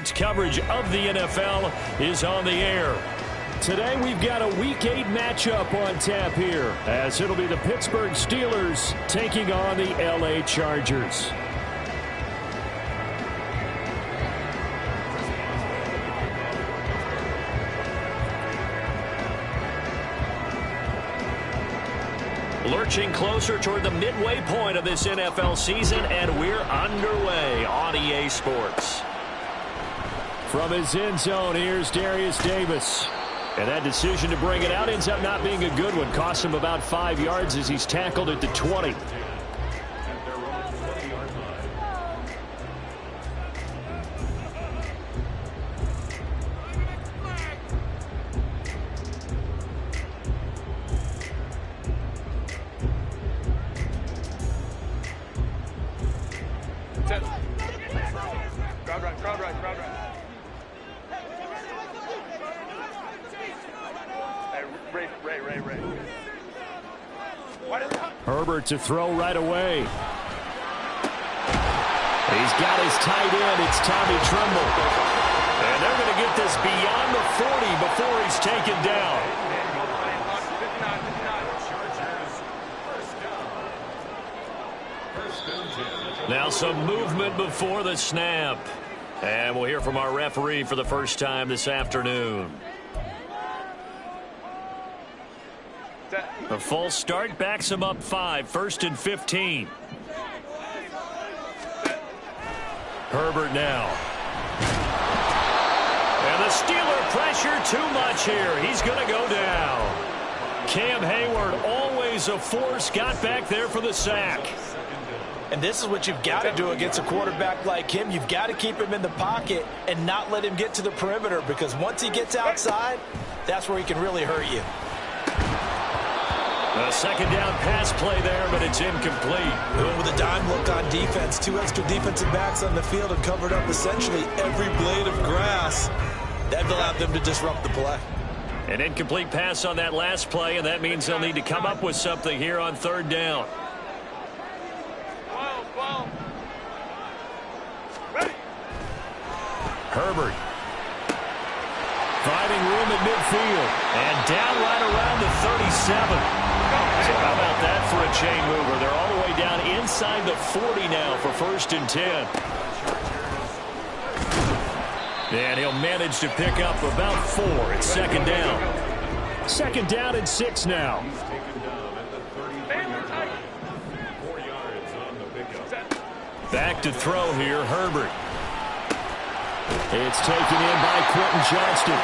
Sports coverage of the NFL is on the air. Today we've got a Week 8 matchup on tap here, as it'll be the Pittsburgh Steelers taking on the LA Chargers. Lurching closer toward the midway point of this NFL season, and we're underway on EA Sports. From his end zone, here's Darius Davis. And that decision to bring it out ends up not being a good one. Costs him about 5 yards as he's tackled at the 20. Herbert to throw right away. He's got his tight end. It's Tommy Tremble. And they're going to get this beyond the 40 before he's taken down. Now some movement before the snap. And we'll hear from our referee for the first time this afternoon. A false start backs him up 5, 1st and 15. Herbert now. And the Steeler pressure too much here. He's going to go down. Cam Hayward, always a force, got back there for the sack. And this is what you've got to do against a quarterback like him. You've got to keep him in the pocket and not let him get to the perimeter, because once he gets outside, that's where he can really hurt you. A second down pass play there, but it's incomplete. With a dime look on defense, 2 extra defensive backs on the field and covered up essentially every blade of grass. That allowed them to disrupt the play. An incomplete pass on that last play, and that means they'll need to come up with something here on 3rd down. Herbert. Finding room at midfield. And down right around the 37. So how about that for a chain mover? They're all the way down inside the 40 now for 1st and 10. And he'll manage to pick up about 4. It's 2nd down. 2nd down and 6 now. Back to throw here, Herbert. It's taken in by Quentin Johnston.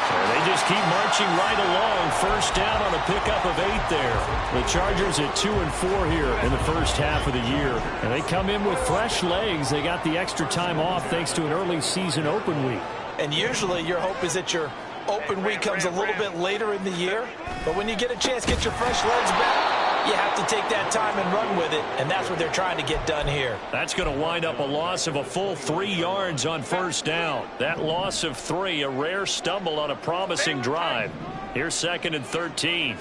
And they just keep marching right along. 1st down on a pickup of 8 there. The Chargers at 2-4 here in the first half of the year. And they come in with fresh legs. They got the extra time off thanks to an early season open week. And usually your hope is that your open week comes a little bit later in the year. But when you get a chance to get your fresh legs back, you have to take that time and run with it, and that's what they're trying to get done here. That's going to wind up a loss of a full 3 yards on 1st down. That loss of 3, a rare stumble on a promising drive. Here's 2nd and 13.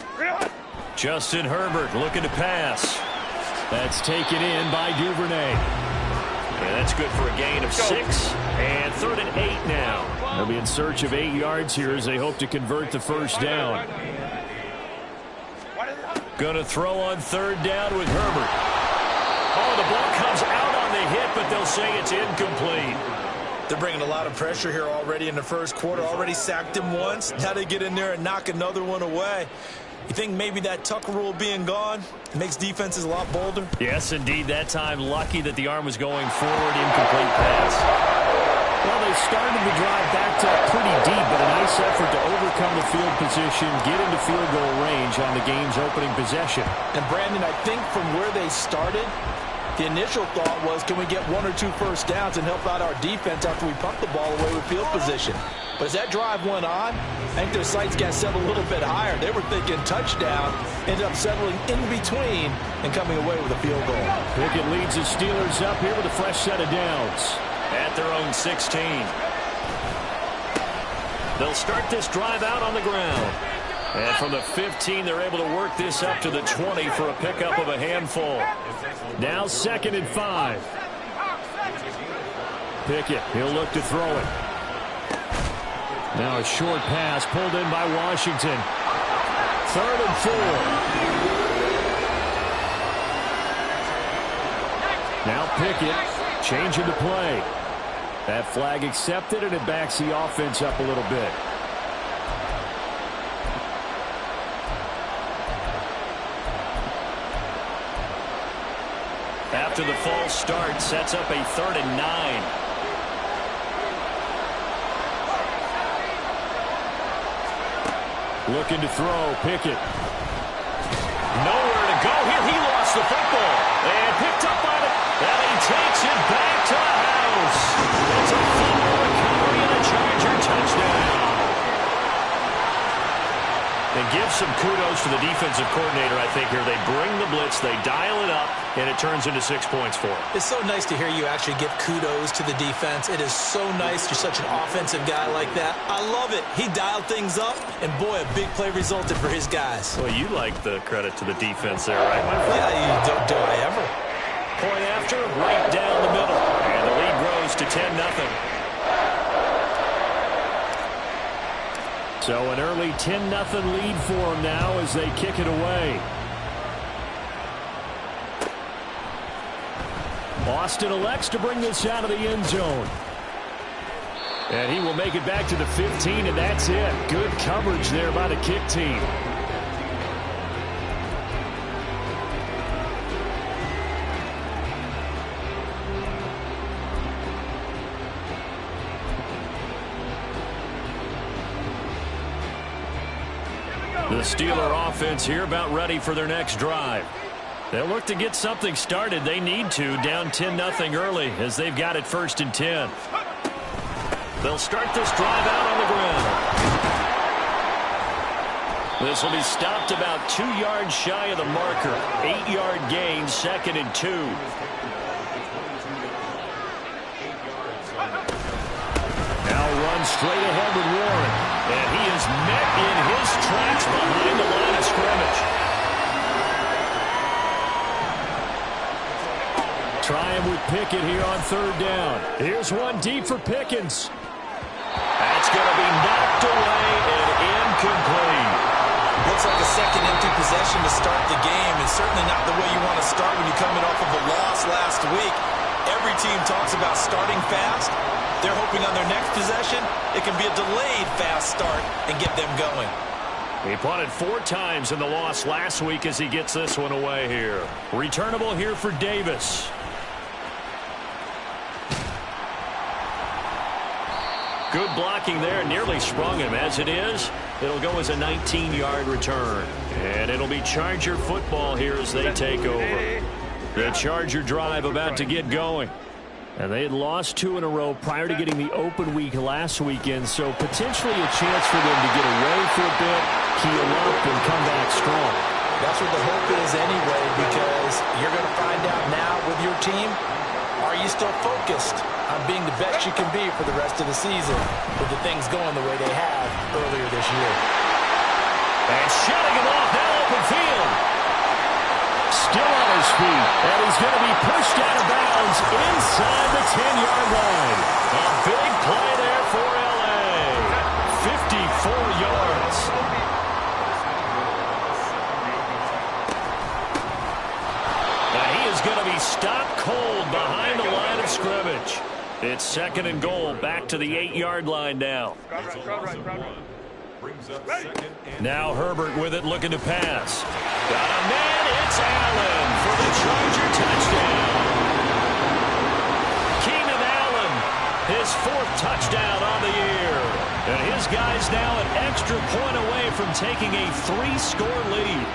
Justin Herbert looking to pass. That's taken in by Duvernay. And that's good for a gain of 6, and 3rd and 8 now. They'll be in search of 8 yards here as they hope to convert the 1st down. Going to throw on 3rd down with Herbert. Oh, the ball comes out on the hit, but they'll say it's incomplete. They're bringing a lot of pressure here already in the 1st quarter. Already sacked him once. Now they get in there and knock another one away. You think maybe that Tucker rule being gone makes defenses a lot bolder? Yes, indeed. That time, lucky that the arm was going forward. Incomplete pass. Well, they started the drive backed up pretty deep, but a nice effort to overcome the field position, get into field goal range on the game's opening possession. And, Brandon, I think from where they started, the initial thought was, can we get 1 or 2 first downs and help out our defense after we pump the ball away with field position? But as that drive went on, I think their sights got set a little bit higher. They were thinking touchdown, ended up settling in between and coming away with a field goal. Pickett leads the Steelers up here with a fresh set of downs at their own 16. They'll start this drive out on the ground. And from the 15, they're able to work this up to the 20 for a pickup of a handful. Now 2nd and 5. Pickett, he'll look to throw it. Now a short pass pulled in by Washington. 3rd and 4. Now Pickett, changing the play. That flag accepted, and it backs the offense up a little bit. After the false start, sets up a 3rd and 9. Looking to throw, Pickett. Nowhere to go here. He lost the football. And picked up by it. And he takes it back to the house. It's a fumble recovery and a Charger touchdown. And give some kudos to the defensive coordinator, I think, here. They bring the blitz, they dial it up, and it turns into 6 points for them. It's so nice to hear you actually give kudos to the defense. It is so nice you're such an offensive guy like that. I love it. He dialed things up, and boy, a big play resulted for his guys. Well, you like the credit to the defense there, right, my friend? Yeah, do I ever. Point after, right down the middle. And the lead grows to 10-0. So an early 10-0 lead for them now as they kick it away. Austin elects to bring this out of the end zone. And he will make it back to the 15, and that's it. Good coverage there by the kick team. The Steeler offense here about ready for their next drive. They'll look to get something started. They need to, down 10-0 early as they've got it 1st and 10. They'll start this drive out on the ground. This will be stopped about 2 yards shy of the marker. 8-yard gain, 2nd and 2. Now runs straight ahead with Warren. And he is met in his tracks behind the line of scrimmage. Trying with Pickett here on 3rd down. Here's one deep for Pickens. That's going to be knocked away and incomplete. Looks like a second empty possession to start the game, and certainly not the way you want to start when you're coming off of a loss last week. Every team talks about starting fast. They're hoping on their next possession, it can be a delayed fast start and get them going. He punted 4 times in the loss last week as he gets this one away here. Returnable here for Davis. Good blocking there, nearly sprung him. As it is, it'll go as a 19-yard return. And it'll be Charger football here as they take over. The Charger drive about to get going. And they had lost 2 in a row prior to getting the open week last weekend, so potentially a chance for them to get away for a bit, heal up, and come back strong. That's what the hope is anyway, because you're going to find out now with your team, are you still focused on being the best you can be for the rest of the season with the things going the way they have earlier this year? And shutting him off now open field. Still on his feet, and he's going to be pushed out of bounds inside the 10-yard line. A big play there for L.A. 54 yards. Now he is going to be stopped cold behind the line of scrimmage. It's 2nd and goal, back to the 8-yard line now. Now Herbert with it, looking to pass. Got a man, it's Allen for the Charger touchdown. Keenan Allen, his 4th touchdown on the year. And his guy's now an extra point away from taking a 3-score lead.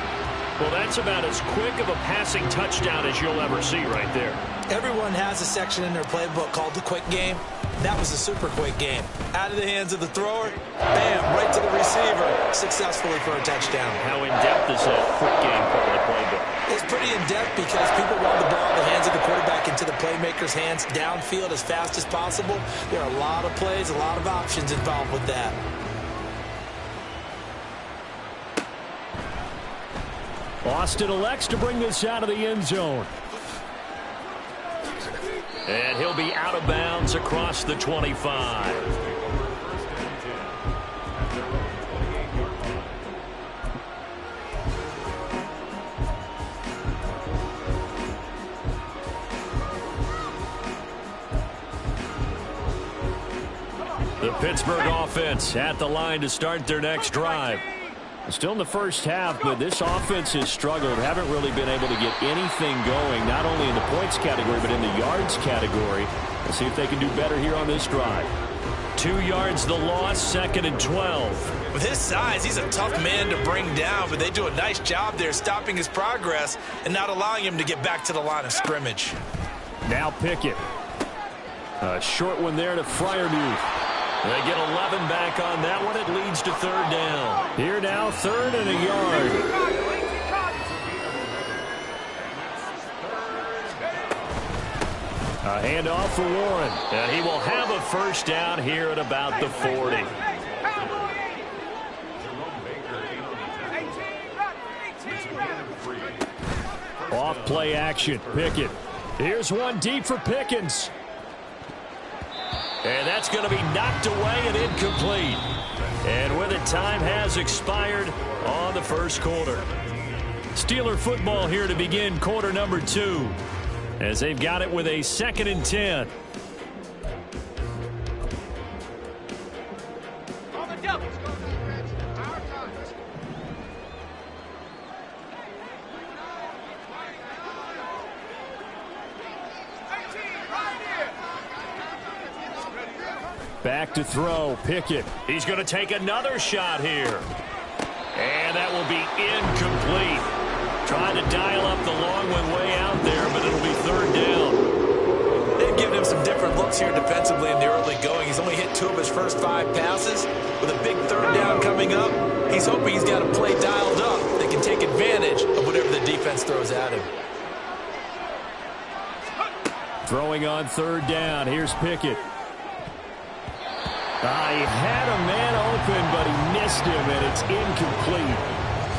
Well, that's about as quick of a passing touchdown as you'll ever see right there. Everyone has a section in their playbook called the quick game. That was a super quick game. Out of the hands of the thrower, bam, right to the receiver, successfully for a touchdown. How in-depth is that quick game part of the playbook? It's pretty in-depth because people want the ball in the hands of the quarterback into the playmaker's hands downfield as fast as possible. There are a lot of plays, a lot of options involved with that. Austin elects to bring this out of the end zone. And he'll be out of bounds across the 25. The Pittsburgh offense at the line to start their next drive. Still in the first half, but this offense has struggled. Haven't really been able to get anything going, not only in the points category, but in the yards category. We'll see if they can do better here on this drive. 2 yards the loss, 2nd and 12. With his size, he's a tough man to bring down, but they do a nice job there stopping his progress and not allowing him to get back to the line of scrimmage. Now Pickett. A short one there to Freiermuth. They get 11 back on that one. It leads to 3rd down. Here now, 3rd and a yard. A handoff for Warren. And he will have a 1st down here at about the 40. Off play action. Pickett. Here's one deep for Pickens. And that's going to be knocked away and incomplete. And with it, time has expired on the first quarter. Steeler football here to begin quarter number 2. As they've got it with a 2nd and 10. Back to throw, Pickett. He's going to take another shot here. And that will be incomplete. Trying to dial up the long one way out there, but it'll be 3rd down. They've given him some different looks here defensively in the early going. He's only hit 2 of his first 5 passes. With a big 3rd down coming up, he's hoping he's got a play dialed up. They can take advantage of whatever the defense throws at him. Throwing on 3rd down. Here's Pickett. He had a man open, but he missed him, and it's incomplete.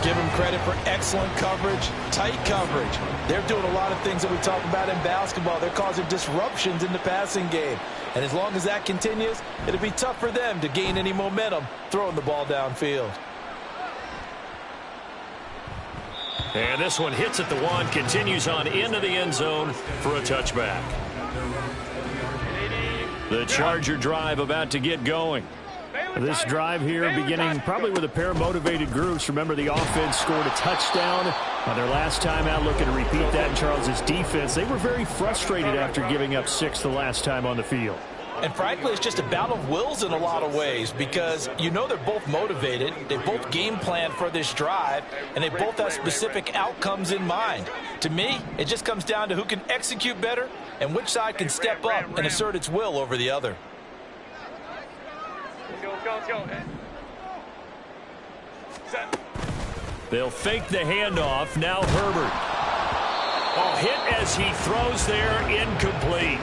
Give him credit for excellent coverage, tight coverage. They're doing a lot of things that we talk about in basketball. They're causing disruptions in the passing game. And as long as that continues, it'll be tough for them to gain any momentum throwing the ball downfield. And this one hits at the 1, continues on into the end zone for a touchback. The Charger drive about to get going. This drive here beginning probably with a pair of motivated groups. Remember, the offense scored a touchdown on their last time out, looking to repeat that in Charles' defense. They were very frustrated after giving up 6 the last time on the field. And frankly, it's just a battle of wills in a lot of ways because you know they're both motivated. They both game plan for this drive, and they both have specific outcomes in mind. To me, it just comes down to who can execute better and which side can step up and assert its will over the other. They'll fake the handoff. Now Herbert. Hit as he throws there, incomplete.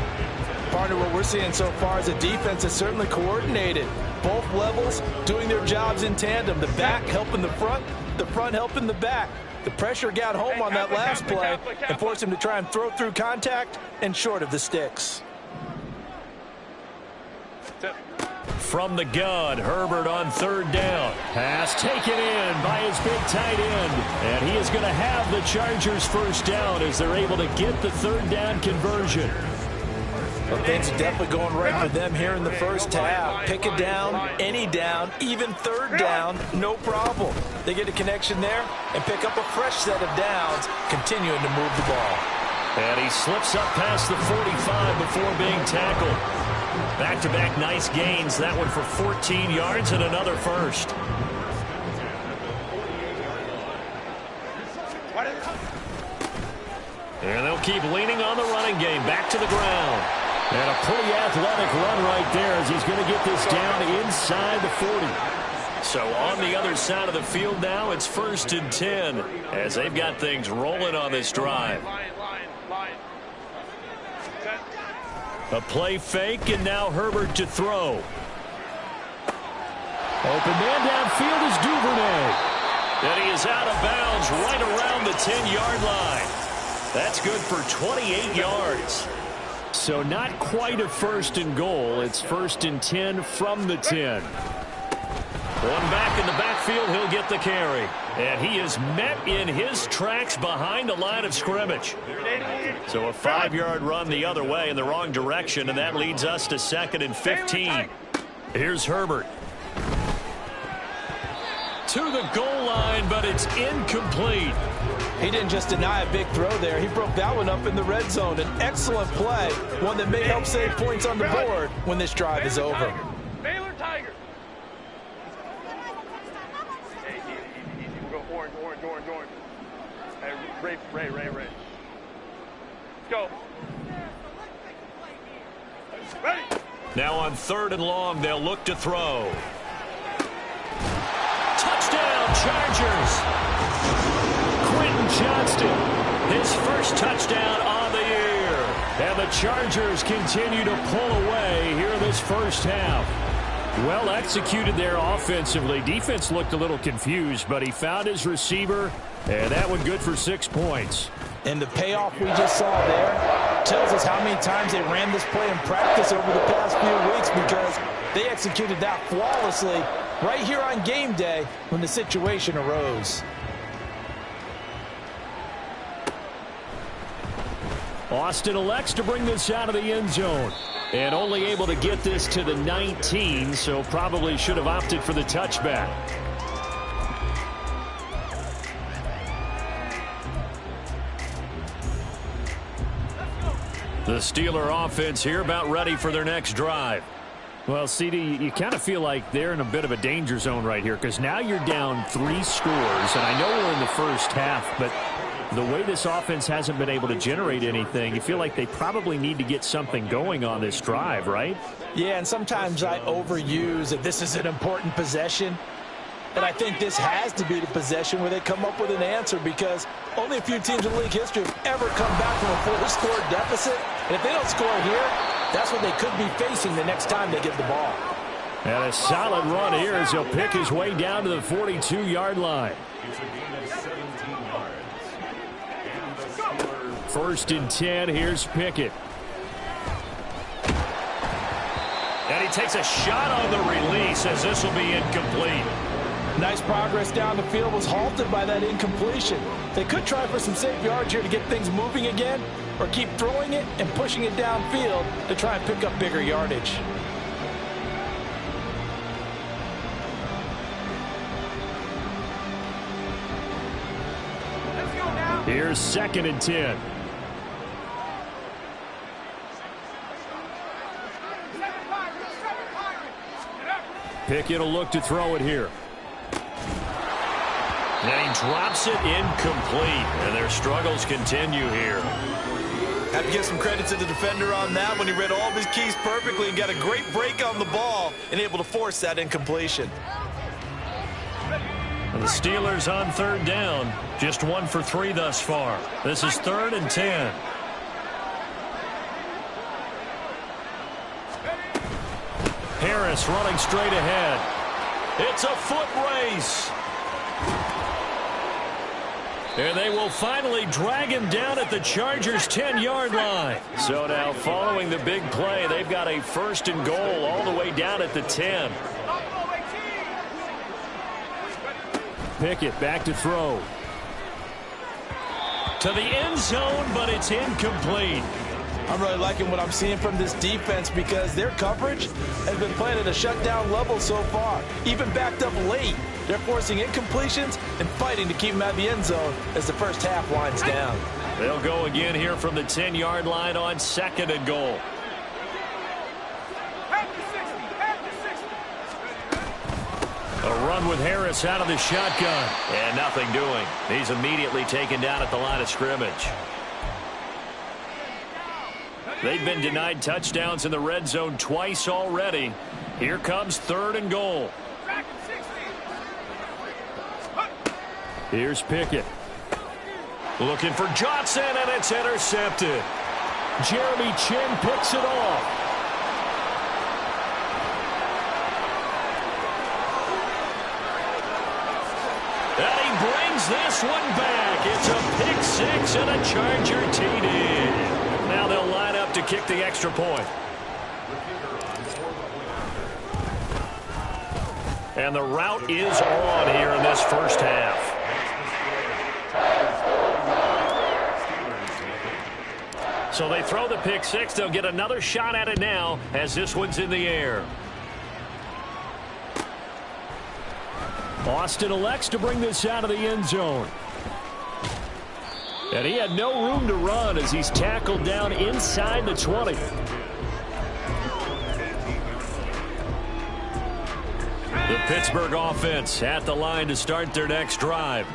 Partner, what we're seeing so far is a defense that's certainly coordinated. Both levels doing their jobs in tandem. The back helping the front helping the back. The pressure got home on that last play and forced him to try and throw through contact and short of the sticks. From the gun, Herbert on 3rd down. Pass taken in by his big tight end. And he is going to have the Chargers 1st down as they're able to get the 3rd down conversion. Well, things are definitely going right for them here in the first half. Pick a down, any down, even 3rd down, no problem. They get a connection there and pick up a fresh set of downs, continuing to move the ball. And he slips up past the 45 before being tackled. Back-to-back nice gains. That one for 14 yards and another 1st. And they'll keep leaning on the running game. Back to the ground. And a pretty athletic run right there as he's going to get this down inside the 40. So on the other side of the field now, it's 1st and 10 as they've got things rolling on this drive. A play fake, and now Herbert to throw. Open man downfield is Duvernay. And he is out of bounds right around the 10-yard line. That's good for 28 yards. So not quite a first and goal. It's 1st and 10 from the 10. One back in the backfield. He'll get the carry. And he is met in his tracks behind the line of scrimmage. So a 5-yard run the other way in the wrong direction, and that leads us to 2nd and 15. Here's Herbert. To the goal line, but it's incomplete. He didn't just deny a big throw there. He broke that one up in the red zone. An excellent play, one that may help save points on the board when this drive is over. Baylor Tigers. Hey, easy. We'll go orange. Hey, Ray. Let's go. Ready. Now on 3rd and long, they'll look to throw. Touchdown, Chargers. Quentin Johnston, his first touchdown on the year. And the Chargers continue to pull away here in this first half. Well executed there offensively. Defense looked a little confused, but he found his receiver, and that one good for 6 points. And the payoff we just saw there tells us how many times they ran this play in practice over the past few weeks, because they executed that flawlessly right here on game day when the situation arose. Austin elects to bring this out of the end zone. And only able to get this to the 19, so probably should have opted for the touchback. The Steeler offense here about ready for their next drive. Well, CD, you kind of feel like they're in a bit of a danger zone right here, because now you're down 3 scores, and I know we're in the first half, but the way this offense hasn't been able to generate anything, you feel like they probably need to get something going on this drive, right? Yeah, and sometimes I overuse that this is an important possession. And I think this has to be the possession where they come up with an answer, because only a few teams in league history have ever come back from a 4-score deficit. And if they don't score here, that's what they could be facing the next time they get the ball. And a solid run here as he'll pick his way down to the 42-yard line. 1st and 10, here's Pickett. And he takes a shot on the release as this will be incomplete. Nice progress down the field, was halted by that incompletion. They could try for some safe yards here to get things moving again, or keep throwing it and pushing it downfield to try and pick up bigger yardage. Here's 2nd and 10. Pickett will look to throw it here. And he drops it incomplete. And their struggles continue here. Have to give some credit to the defender on that when he read all of his keys perfectly and got a great break on the ball and able to force that incompletion. And the Steelers on 3rd down. Just 1 for 3 thus far. This is 3rd and 10. Harris running straight ahead. It's a foot race. And they will finally drag him down at the Chargers' 10-yard line. So now following the big play, they've got a 1st and goal all the way down at the 10. Pickett back to throw. To the end zone, but it's incomplete. I'm really liking what I'm seeing from this defense, because their coverage has been playing at a shutdown level so far. Even backed up late, they're forcing incompletions and fighting to keep them out of the end zone as the first half winds down. They'll go again here from the 10-yard line on 2nd and goal. A run with Harris out of the shotgun. And nothing doing. He's immediately taken down at the line of scrimmage. They've been denied touchdowns in the red zone twice already. Here comes 3rd and goal. Here's Pickett. Looking for Johnson, and it's intercepted. Jeremy Chin picks it off. And he brings this one back. It's a pick 6 and a Charger TD. Now they'll line up to kick the extra point. And the route is on here in this first half. So they throw the pick six. They'll get another shot at it now as this one's in the air. Austin elects to bring this out of the end zone. And he had no room to run as he's tackled down inside the 20. The Pittsburgh offense at the line to start their next drive.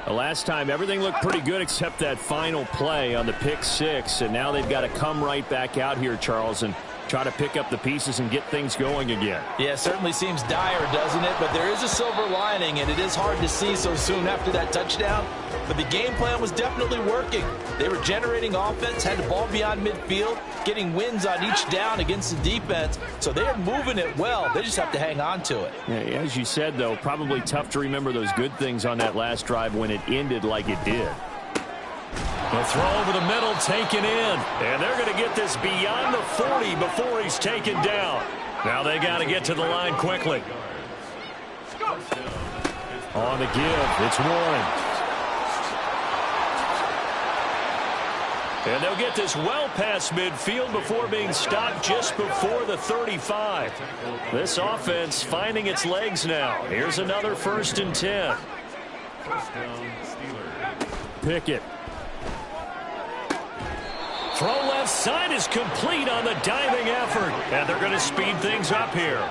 The last time everything looked pretty good except that final play on the pick six, and now they've got to come right back out here, Charles, and try to pick up the pieces and get things going again. Yeah, it certainly seems dire, doesn't it? But there is a silver lining, and it is hard to see so soon after that touchdown. But the game plan was definitely working. They were generating offense, had the ball beyond midfield, getting wins on each down against the defense. So they are moving it well. They just have to hang on to it. Yeah, as you said, though, probably tough to remember those good things on that last drive when it ended like it did. The throw over the middle, taken in. And they're going to get this beyond the 40 before he's taken down. Now they got to get to the line quickly. On the give, it's Warren. And they'll get this well past midfield before being stopped just before the 35. This offense finding its legs now. Here's another 1st and 10. Pickett. Throw left side is complete on the diving effort. And they're going to speed things up here.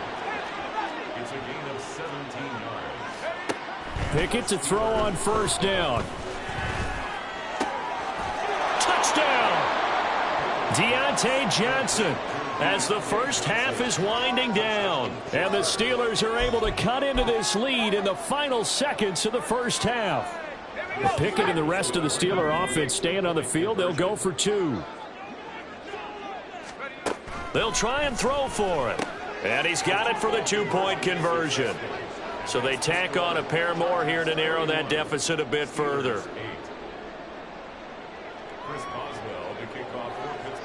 It's a gain of 17 yards. Pickett to throw on 1st down. Touchdown! Deontay Johnson as the first half is winding down. And the Steelers are able to cut into this lead in the final seconds of the first half. Pickett and the rest of the Steeler offense staying on the field. They'll go for 2. They'll try and throw for it. And he's got it for the 2-point conversion. So they tack on a pair more here to narrow that deficit a bit further.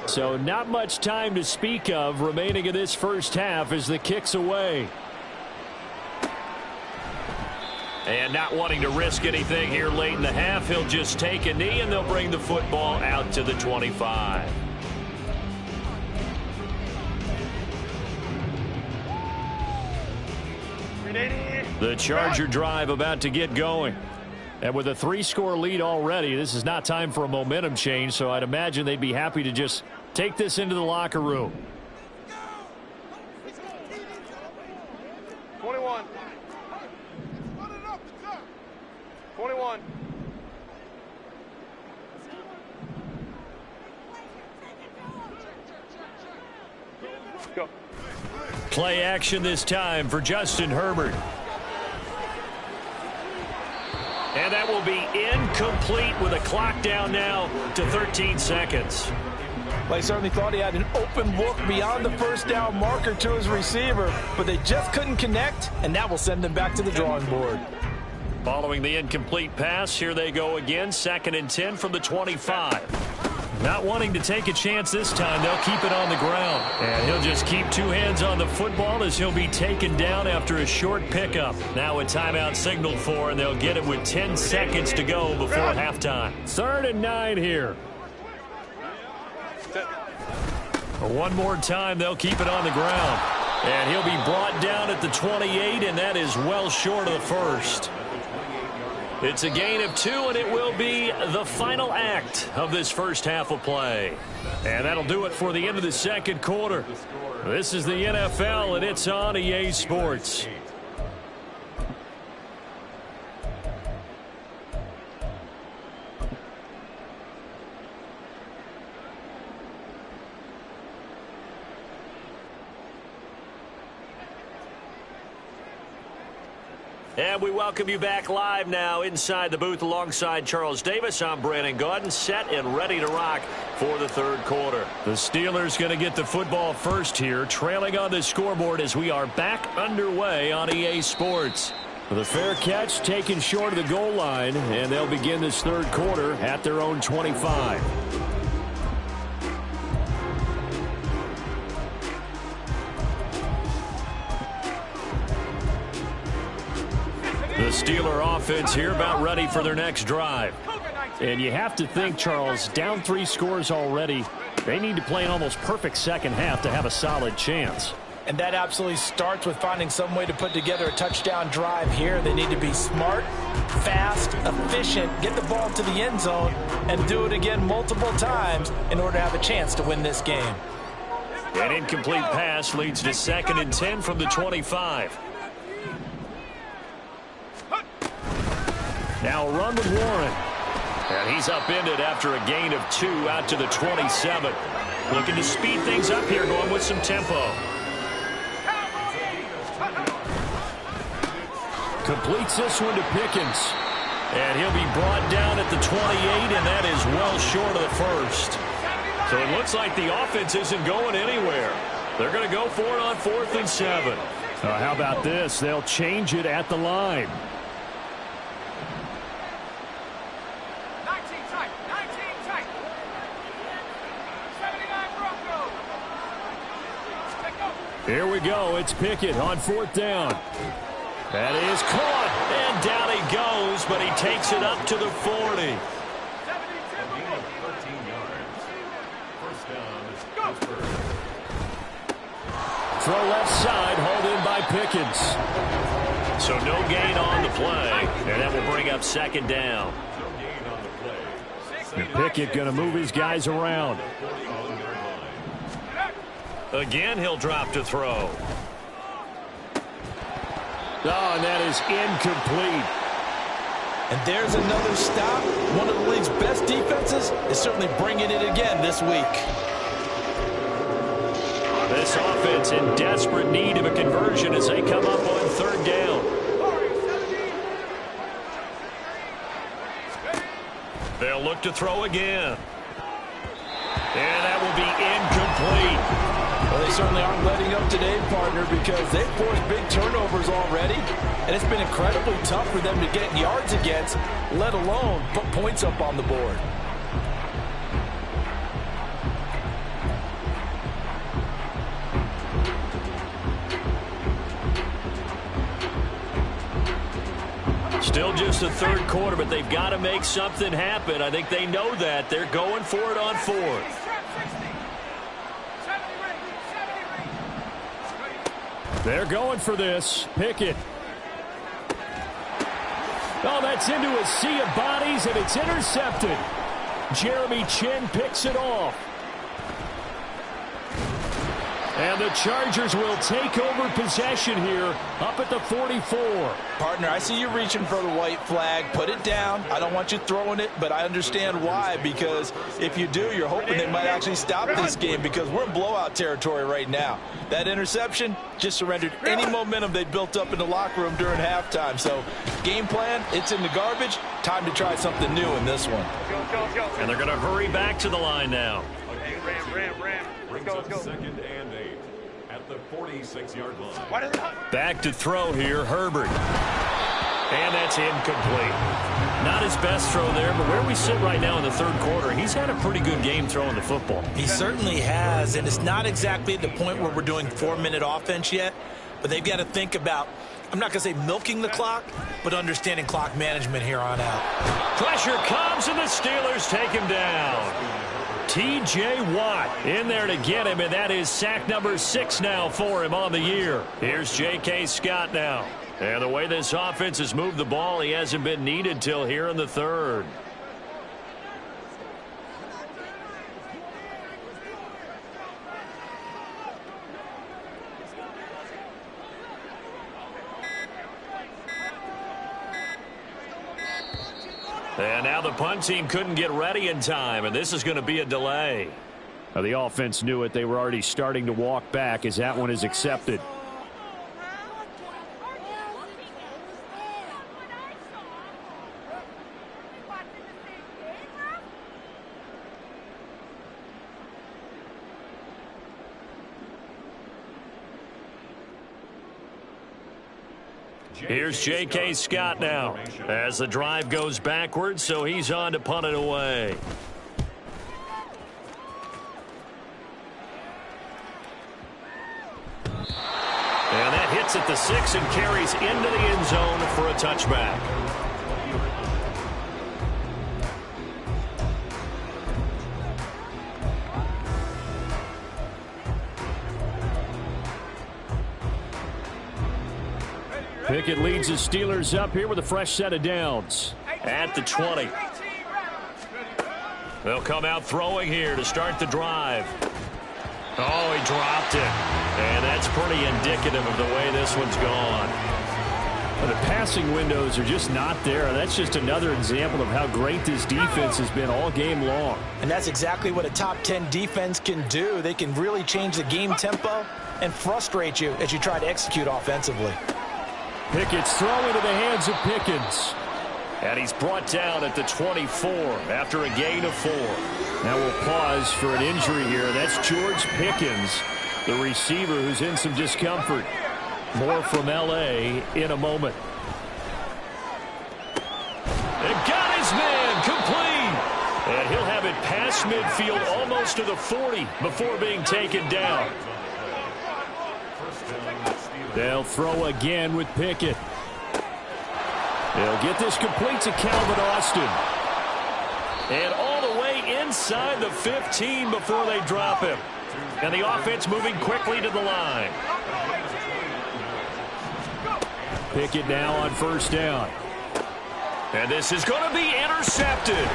So not much time to speak of remaining in this first half as the kick's away. And not wanting to risk anything here late in the half, he'll just take a knee and they'll bring the football out to the 25. The Charger drive about to get going. And with a 3-score lead already, this is not time for a momentum change, so I'd imagine they'd be happy to just take this into the locker room. 21. 21. Go. Play action this time for Justin Herbert. And that will be incomplete with a clock down now to 13 seconds. Well, he certainly thought he had an open look beyond the 1st down marker to his receiver, but they just couldn't connect, and that will send them back to the drawing board. Following the incomplete pass, here they go again, 2nd and 10 from the 25. Not wanting to take a chance this time, they'll keep it on the ground. And he'll just keep 2 hands on the football as he'll be taken down after a short pickup. Now a timeout signaled for, and they'll get it with 10 seconds to go before halftime. 3rd and 9 here. One more time, they'll keep it on the ground. And he'll be brought down at the 28, and that is well short of the 1st. It's a gain of 2, and it will be the final act of this first half of play. And that'll do it for the end of the 2nd quarter. This is the NFL, and it's on EA Sports. And we welcome you back live now inside the booth alongside Charles Davis. I'm Brandon Gaudin, set and ready to rock for the 3rd quarter. The Steelers going to get the football first here, trailing on the scoreboard as we are back underway on EA Sports. With a fair catch taken short of the goal line, and they'll begin this 3rd quarter at their own 25. Steeler offense here about ready for their next drive. And you have to think, Charles, down 3 scores already. They need to play an almost perfect second half to have a solid chance. And that absolutely starts with finding some way to put together a touchdown drive here. They need to be smart, fast, efficient, get the ball to the end zone, and do it again multiple times in order to have a chance to win this game. An incomplete pass leads to 2nd and 10 from the 25. Now a run with Warren. And he's upended after a gain of 2 out to the 27. Looking to speed things up here, going with some tempo. Completes this one to Pickens. And he'll be brought down at the 28, and that is well short of the first. So it looks like the offense isn't going anywhere. They're going to go for it on 4th and 7. How about this? They'll change it at the line. 19 tight. 19 tight. 79 Broncos. Here we go. It's Pickett on 4th down. That is caught, and down he goes, but he takes it up to the 40. Throw left side, hauled in by Pickens. So no gain on the play, and that will bring up 2nd down. And Pickett going to move his guys around. Again, he'll drop to throw. Oh, and that is incomplete. And there's another stop. One of the league's best defenses is certainly bringing it again this week. This offense in desperate need of a conversion as they come up on 3rd down. They'll look to throw again. And that will be incomplete. Well, they certainly aren't letting up today, partner, because they've forced big turnovers already, and it's been incredibly tough for them to get yards against, let alone put points up on the board. Still just the 3rd quarter, but they've got to make something happen. I think they know that. They're going for it on 4th. They're going for this. Pickett. Oh, that's into a sea of bodies, and it's intercepted. Jeremy Chin picks it off. And the Chargers will take over possession here up at the 44. Partner, I see you reaching for the white flag. Put it down. I don't want you throwing it, but I understand why, because if you do, you're hoping they might actually stop this game because we're in blowout territory right now. That interception just surrendered any momentum they built up in the locker room during halftime. So game plan, it's in the garbage. Time to try something new in this one. And they're going to hurry back to the line now. Ram. Brings up 2nd and 8 at the 46-yard line. Back to throw here, Herbert. And that's incomplete. Not his best throw there, but where we sit right now in the 3rd quarter, he's had a pretty good game throwing the football. He certainly has, and it's not exactly at the point where we're doing 4-minute offense yet, but they've got to think about, I'm not going to say milking the clock, but understanding clock management here on out. Pressure comes, and the Steelers take him down. T.J. Watt in there to get him, and that is sack number 6 now for him on the year. Here's J.K. Scott now. And the way this offense has moved the ball, he hasn't been needed till here in the 3rd. And now the punt team couldn't get ready in time, and this is going to be a delay. The offense knew it. They were already starting to walk back as that one is accepted. Here's J.K. Scott now as the drive goes backwards, so he's on to punt it away. And that hits gets it to 6 and carries into the end zone for a touchback. Pickett leads the Steelers up here with a fresh set of downs. At the 20. They'll come out throwing here to start the drive. Oh, he dropped it. And that's pretty indicative of the way this one's gone. Well, the passing windows are just not there. That's just another example of how great this defense has been all game long. And that's exactly what a top 10 defense can do. They can really change the game tempo and frustrate you as you try to execute offensively. Pickett's throw into the hands of Pickens. And he's brought down at the 24 after a gain of 4. Now we'll pause for an injury here. That's George Pickens, the receiver who's in some discomfort. More from L.A. in a moment. And got his man complete. And he'll have it past midfield almost to the 40 before being taken down. They'll throw again with Pickett. They'll get this complete to Calvin Austin. And all the way inside the 15 before they drop him. And the offense moving quickly to the line. Pickett now on first down. And this is going to be intercepted.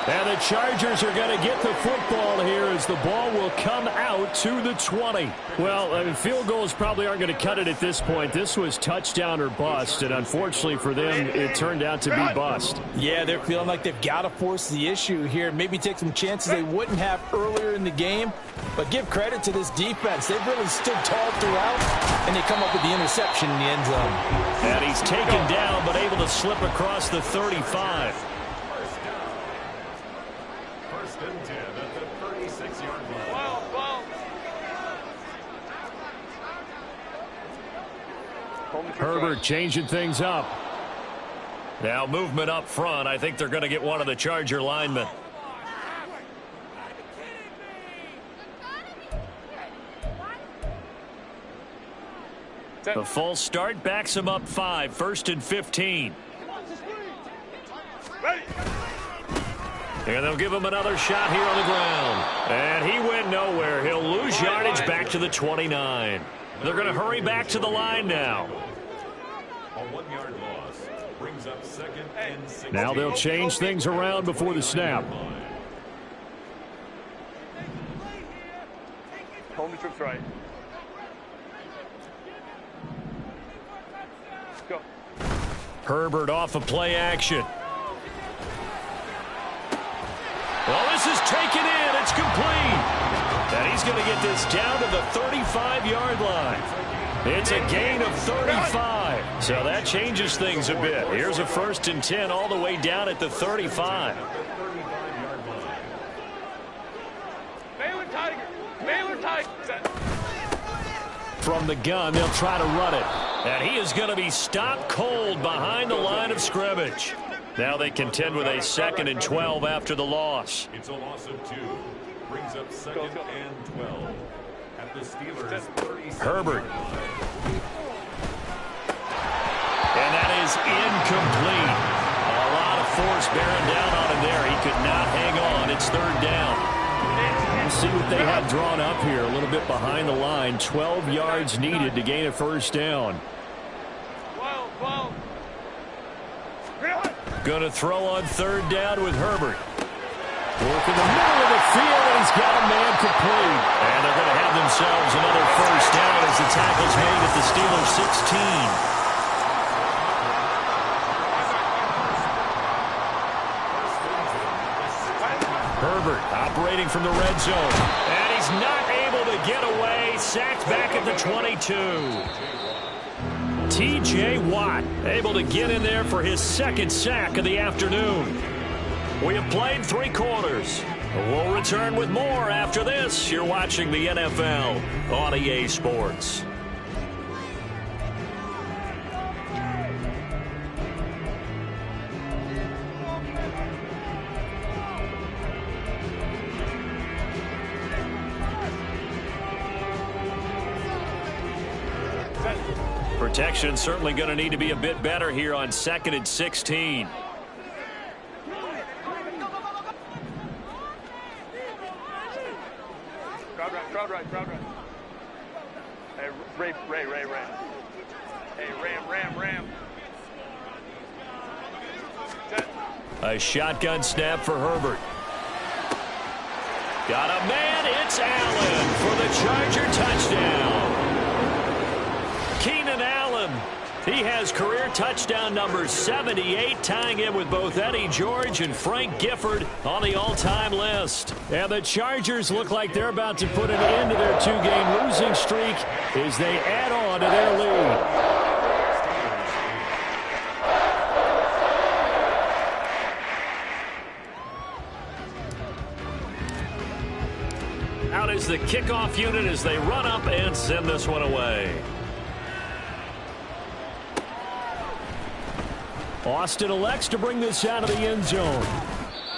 And the Chargers are going to get the football here as the ball will come out to the 20. Well, I mean, field goals probably aren't going to cut it at this point. This was touchdown or bust, and unfortunately for them, it turned out to be bust. Yeah, they're feeling like they've got to force the issue here. Maybe take some chances they wouldn't have earlier in the game. But give credit to this defense. They've really stood tall throughout, and they come up with the interception in the end zone. And he's taken down, but able to slip across the 35. First and 10 at the 36-yard line. Herbert changing things up. Now movement up front. I think they're going to get one of the Charger linemen. The false start backs him up 5. First and 15. And they'll give him another shot here on the ground. And he went nowhere. He'll lose yardage back to the 29. They're going to hurry back to the line now. A 1-yard loss brings up second and 16. Now they'll change things around before the snap. Hold the trips right. Go. Herbert off of play action. Well, this is taken in. It's complete. And he's going to get this down to the 35-yard line. It's a gain of 35. So that changes things a bit. Here's a first and 10 all the way down at the 35. Baylor Tiger. Baylor Tiger. From the gun, they'll try to run it. And he is going to be stopped cold behind the line of scrimmage. Now they contend with a 2nd and 12 after the loss. It's a loss of 2. Brings up 2nd and 12 at the Steelers' 36. Herbert. And that is incomplete. A lot of force bearing down on him there. He could not hang on. It's 3rd down. We'll see what they have drawn up here. A little bit behind the line. 12 yards needed to gain a first down. 12. Going to throw on 3rd down with Herbert. Work in the middle of the field, and he's got a man complete. And they're going to have themselves another first down as the tackle's made at the Steelers' 16. Herbert operating from the red zone. And he's not able to get away. Sacked back at the 22. T.J. Watt able to get in there for his 2nd sack of the afternoon. We have played 3 quarters. We'll return with more after this. You're watching the NFL on EA Sports. Protection certainly going to need to be a bit better here on 2nd and 16. Crowd right. Hey, Ray. Hey, Ram. Set. A shotgun snap for Herbert. Got a man. It's Allen for the Charger touchdown. Keenan Allen. He has career touchdown number 78, tying him with both Eddie George and Frank Gifford on the all-time list. And the Chargers look like they're about to put an end to their 2-game losing streak as they add on to their lead. Out is the kickoff unit as they run up and send this one away. Austin elects to bring this out of the end zone.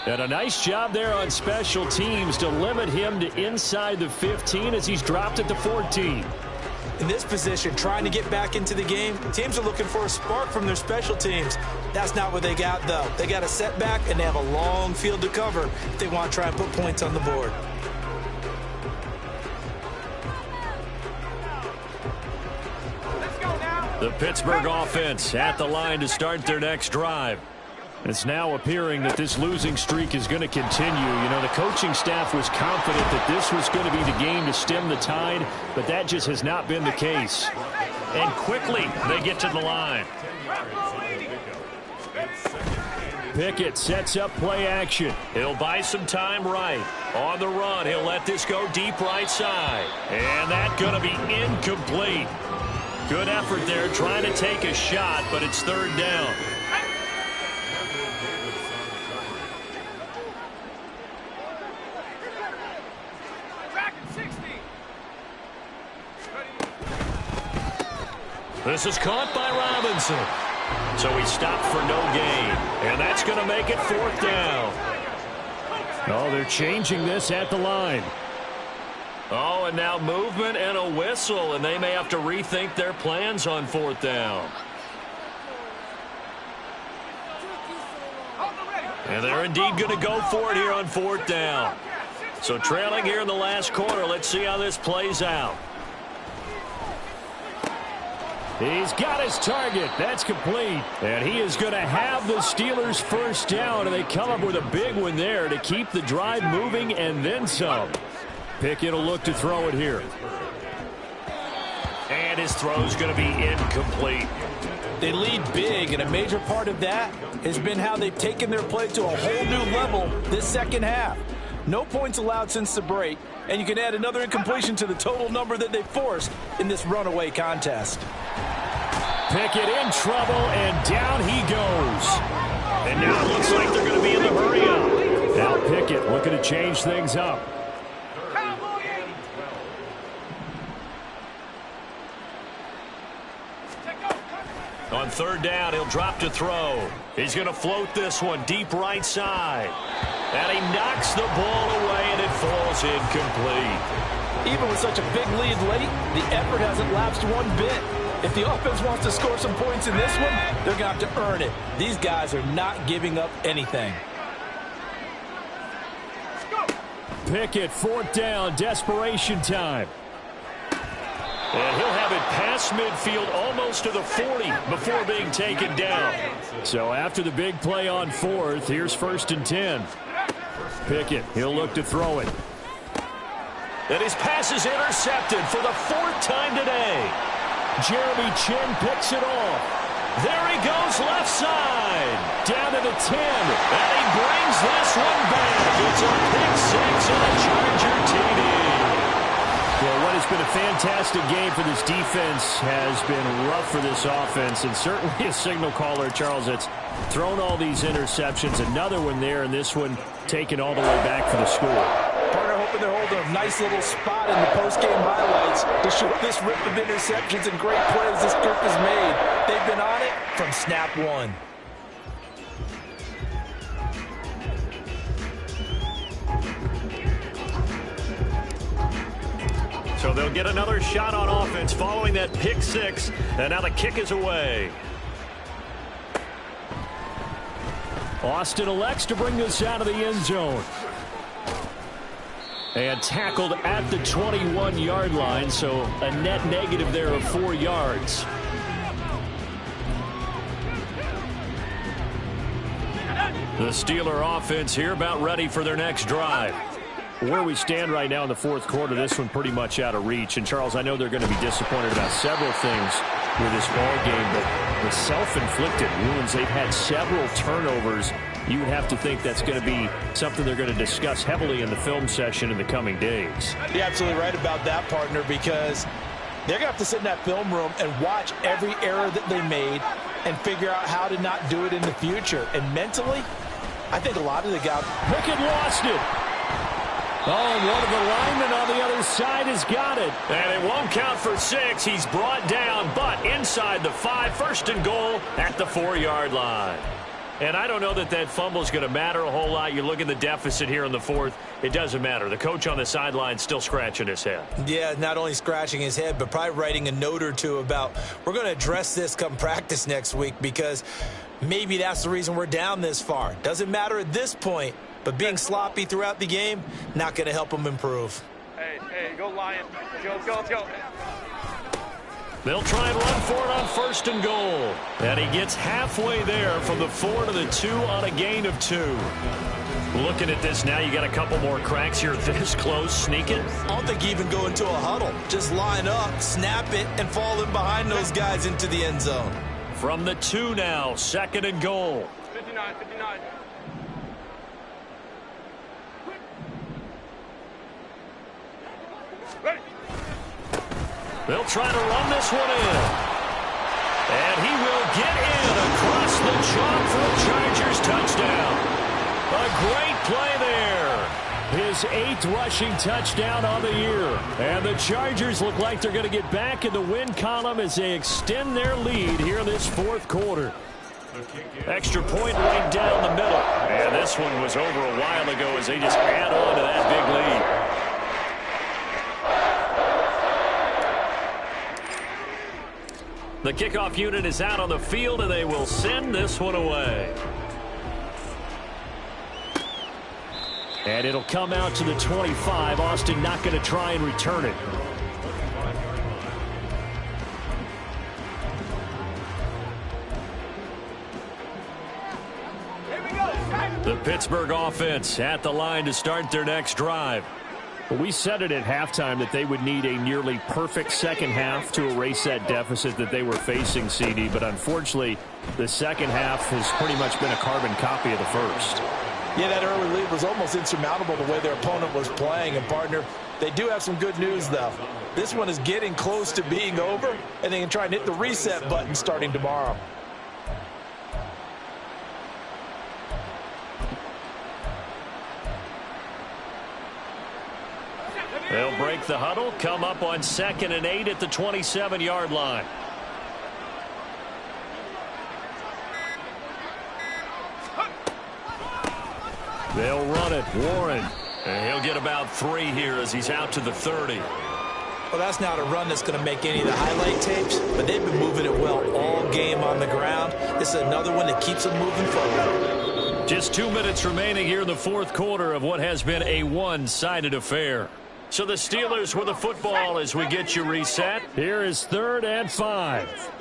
And a nice job there on special teams to limit him to inside the 15 as he's dropped at the 14. In this position, trying to get back into the game, teams are looking for a spark from their special teams. That's not what they got, though. They got a setback, and they have a long field to cover if they want to try and put points on the board. The Pittsburgh offense at the line to start their next drive. It's now appearing that this losing streak is going to continue. You know, the coaching staff was confident that this was going to be the game to stem the tide, but that just has not been the case. And quickly, they get to the line. Pickett sets up play action. He'll buy some time right. On the run, he'll let this go deep right side. And that's going to be incomplete. Good effort there trying to take a shot, but it's 3rd down. This is caught by Robinson. So he stopped for no gain. And that's going to make it 4th down. Oh, they're changing this at the line. Oh, and now movement and a whistle, and they may have to rethink their plans on 4th down. And they're indeed going to go for it here on 4th down. So trailing here in the last quarter, let's see how this plays out. He's got his target. That's complete. And he is going to have the Steelers' 1st down, and they come up with a big one there to keep the drive moving and then some. Pickett will look to throw it here. And his throw's going to be incomplete. They lead big, and a major part of that has been how they've taken their play to a whole new level this second half. No points allowed since the break, and you can add another incompletion to the total number that they forced in this runaway contest. Pickett in trouble, and down he goes. And now it looks like they're going to be in the hurry-up. Now Pickett looking to change things up. On 3rd down, he'll drop to throw. He's going to float this one deep right side. And he knocks the ball away, and it falls incomplete. Even with such a big lead late, the effort hasn't lapsed one bit. If the offense wants to score some points in this one, they're going to have to earn it. These guys are not giving up anything. Pickett, 4th down, desperation time. And he'll have it past midfield almost to the 40 before being taken down. So after the big play on 4th, here's 1st and 10. Pickett, he'll look to throw it. And his pass is intercepted for the 4th time today. Jeremy Chin picks it off. There he goes left side. Down to the 10. And he brings this one back. It's a pick 6 and a Charger TD. Well, what has been a fantastic game for this defense has been rough for this offense, and certainly a signal caller, Charles, that's thrown all these interceptions. Another one there, and this one taken all the way back for the score. Partner hoping they're holding a nice little spot in the post-game highlights to show this rip of interceptions and great plays this group has made. They've been on it from snap one. So they'll get another shot on offense following that pick six. And now the kick is away. Austin elects to bring this out of the end zone. And tackled at the 21-yard line, so a net negative there of 4 yards. The Steeler offense here about ready for their next drive. Where we stand right now in the fourth quarter, this one pretty much out of reach. And, Charles, I know they're going to be disappointed about several things with this ball game, but the self-inflicted wounds, they've had several turnovers. You would have to think that's going to be something they're going to discuss heavily in the film session in the coming days. You're absolutely right about that, partner, because they're going to have to sit in that film room and watch every error that they made and figure out how to not do it in the future. And mentally, I think a lot of the guys... Pickett lost it. Oh, and one of the linemen on the other side has got it. And it won't count for 6. He's brought down, but inside the 5, first and goal at the 4-yard line. And I don't know that that fumble is going to matter a whole lot. You look at the deficit here in the fourth, it doesn't matter. The coach on the sideline still scratching his head. Yeah, not only scratching his head, but probably writing a note or two about we're going to address this come practice next week because maybe that's the reason we're down this far. Doesn't matter at this point, but being sloppy throughout the game, not going to help them improve. Hey, go Lion. Let's go. They'll try and run for it on first and goal. And he gets halfway there from the 4 to the 2 on a gain of 2. Looking at this now, you got a couple more cracks here this close. Sneak it. I don't think you even go into a huddle. Just line up, snap it, and fall in behind those guys into the end zone. From the 2 now, second and goal. 59. Ready. They'll try to run this one in. And he will get in across the chalk for a Chargers touchdown. A great play there. His 8th rushing touchdown on the year. And the Chargers look like they're going to get back in the win column as they extend their lead here in this fourth quarter. Extra point right down the middle. And this one was over a while ago as they just add on to that big lead. The kickoff unit is out on the field, and they will send this one away. And it'll come out to the 25. Austin not going to try and return it. The Pittsburgh offense at the line to start their next drive. Well, we said it at halftime that they would need a nearly perfect second half to erase that deficit that they were facing, CD. But unfortunately, the second half has pretty much been a carbon copy of the first. Yeah, that early lead was almost insurmountable the way their opponent was playing. And, partner, they do have some good news, though. This one is getting close to being over, and they can try and hit the reset button starting tomorrow. They'll break the huddle, come up on 2nd and 8 at the 27-yard line. They'll run it. Warren. And he'll get about 3 here as he's out to the 30. Well, that's not a run that's going to make any of the highlight tapes, but they've been moving it well all game on the ground. This is another one that keeps them moving forward. Just 2 minutes remaining here in the fourth quarter of what has been a one-sided affair. So the Steelers with the football as we get you reset. Here is 3rd and 5.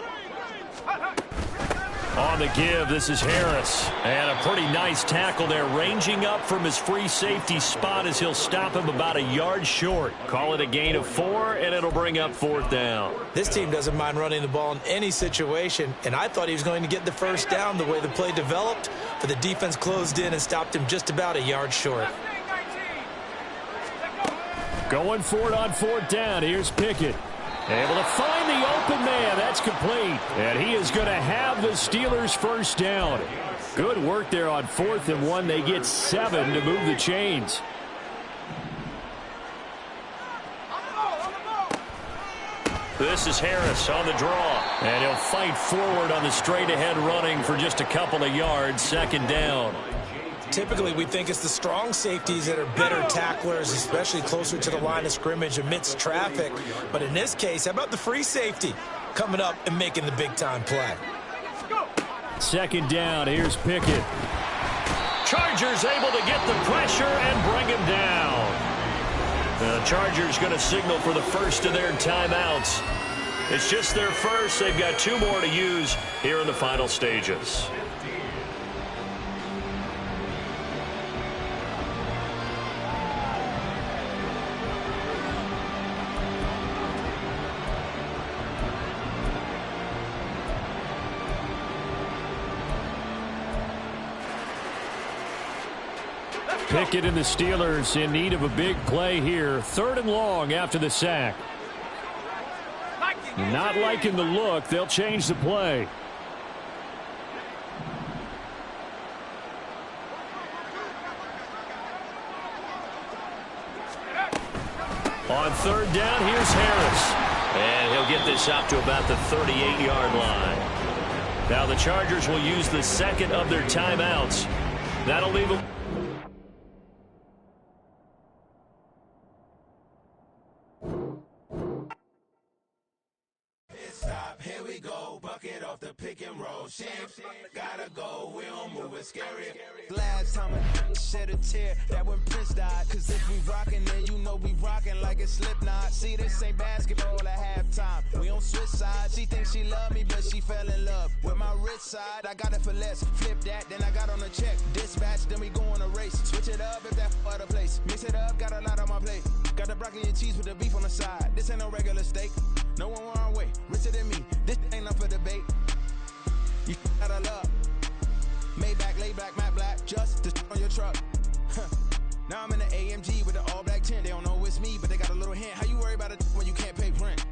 On the give, this is Harris. And a pretty nice tackle there, ranging up from his free safety spot as he'll stop him about a yard short. Call it a gain of 4, and it'll bring up 4th down. This team doesn't mind running the ball in any situation, and I thought he was going to get the first down the way the play developed, but the defense closed in and stopped him just about a yard short. Going for it on 4th down. Here's Pickett. Able to find the open man. That's complete. And he is going to have the Steelers first down. Good work there on 4th and 1. They get 7 to move the chains. This is Harris on the draw. And he'll fight forward on the straight-ahead running for just a couple of yards. 2nd down. Typically, we think it's the strong safeties that are better tacklers, especially closer to the line of scrimmage amidst traffic. But in this case, how about the free safety coming up and making the big-time play? Second down, here's Pickett. Chargers able to get the pressure and bring him down. The Chargers going to signal for the first of their timeouts. It's just their first. They've got 2 more to use here in the final stages. Pickett and the Steelers in need of a big play here. 3rd and long after the sack. Not liking the look. They'll change the play. On 3rd down, here's Harris. And he'll get this out to about the 38-yard line. Now the Chargers will use the second of their timeouts. That'll leave them. Here we go, bucket off the pick and roll. Shit, gotta go, we don't move it, scary. Last time I shed a tear, that when Prince died. Cause if we rockin', then you know we rockin' like a Slipknot. See, this ain't basketball at halftime. We on switch sides. She thinks she love me, but she fell in love with my rich side. I got it for less. Flip that, then I got on a check. Dispatch, then we go on a race. Switch it up if that other place. Mix it up, got a lot on my plate. Got the broccoli and cheese with the beef on the side. This ain't no regular steak. No one wrong way, richer than me. This ain't up for debate. You gotta love. Maybach, laid back, matte black, just to on your truck. Now I'm in the AMG with the all black tint. They don't know it's me, but they got a little hint. How you worry about it when you can't pay rent?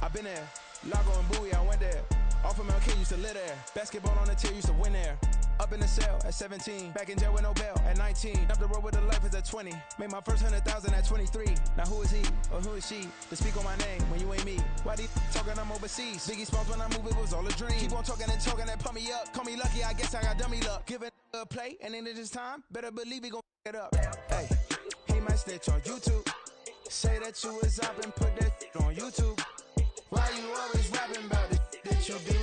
I've been there. Lago and Bowie, I went there. Off of MLK, used to live there. Basketball on the tier, used to win there. Up in the cell at 17. Back in jail with no bail at 19. Up the road with the life is at 20. Made my first 100,000 at 23. Now who is he or who is she to speak on my name when you ain't me? Why they talking I'm overseas? Biggie Smalls when I move, it was all a dream. Keep on talking and pump me up. Call me lucky, I guess I got dummy luck. Give it a play, and then it's time. Better believe he gon' it up. Hey, he might snitch on YouTube. Say that you was up and put that on YouTube. Why you always rapping about the that you do?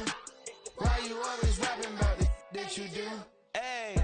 Why you always rapping about the that you do? Hey.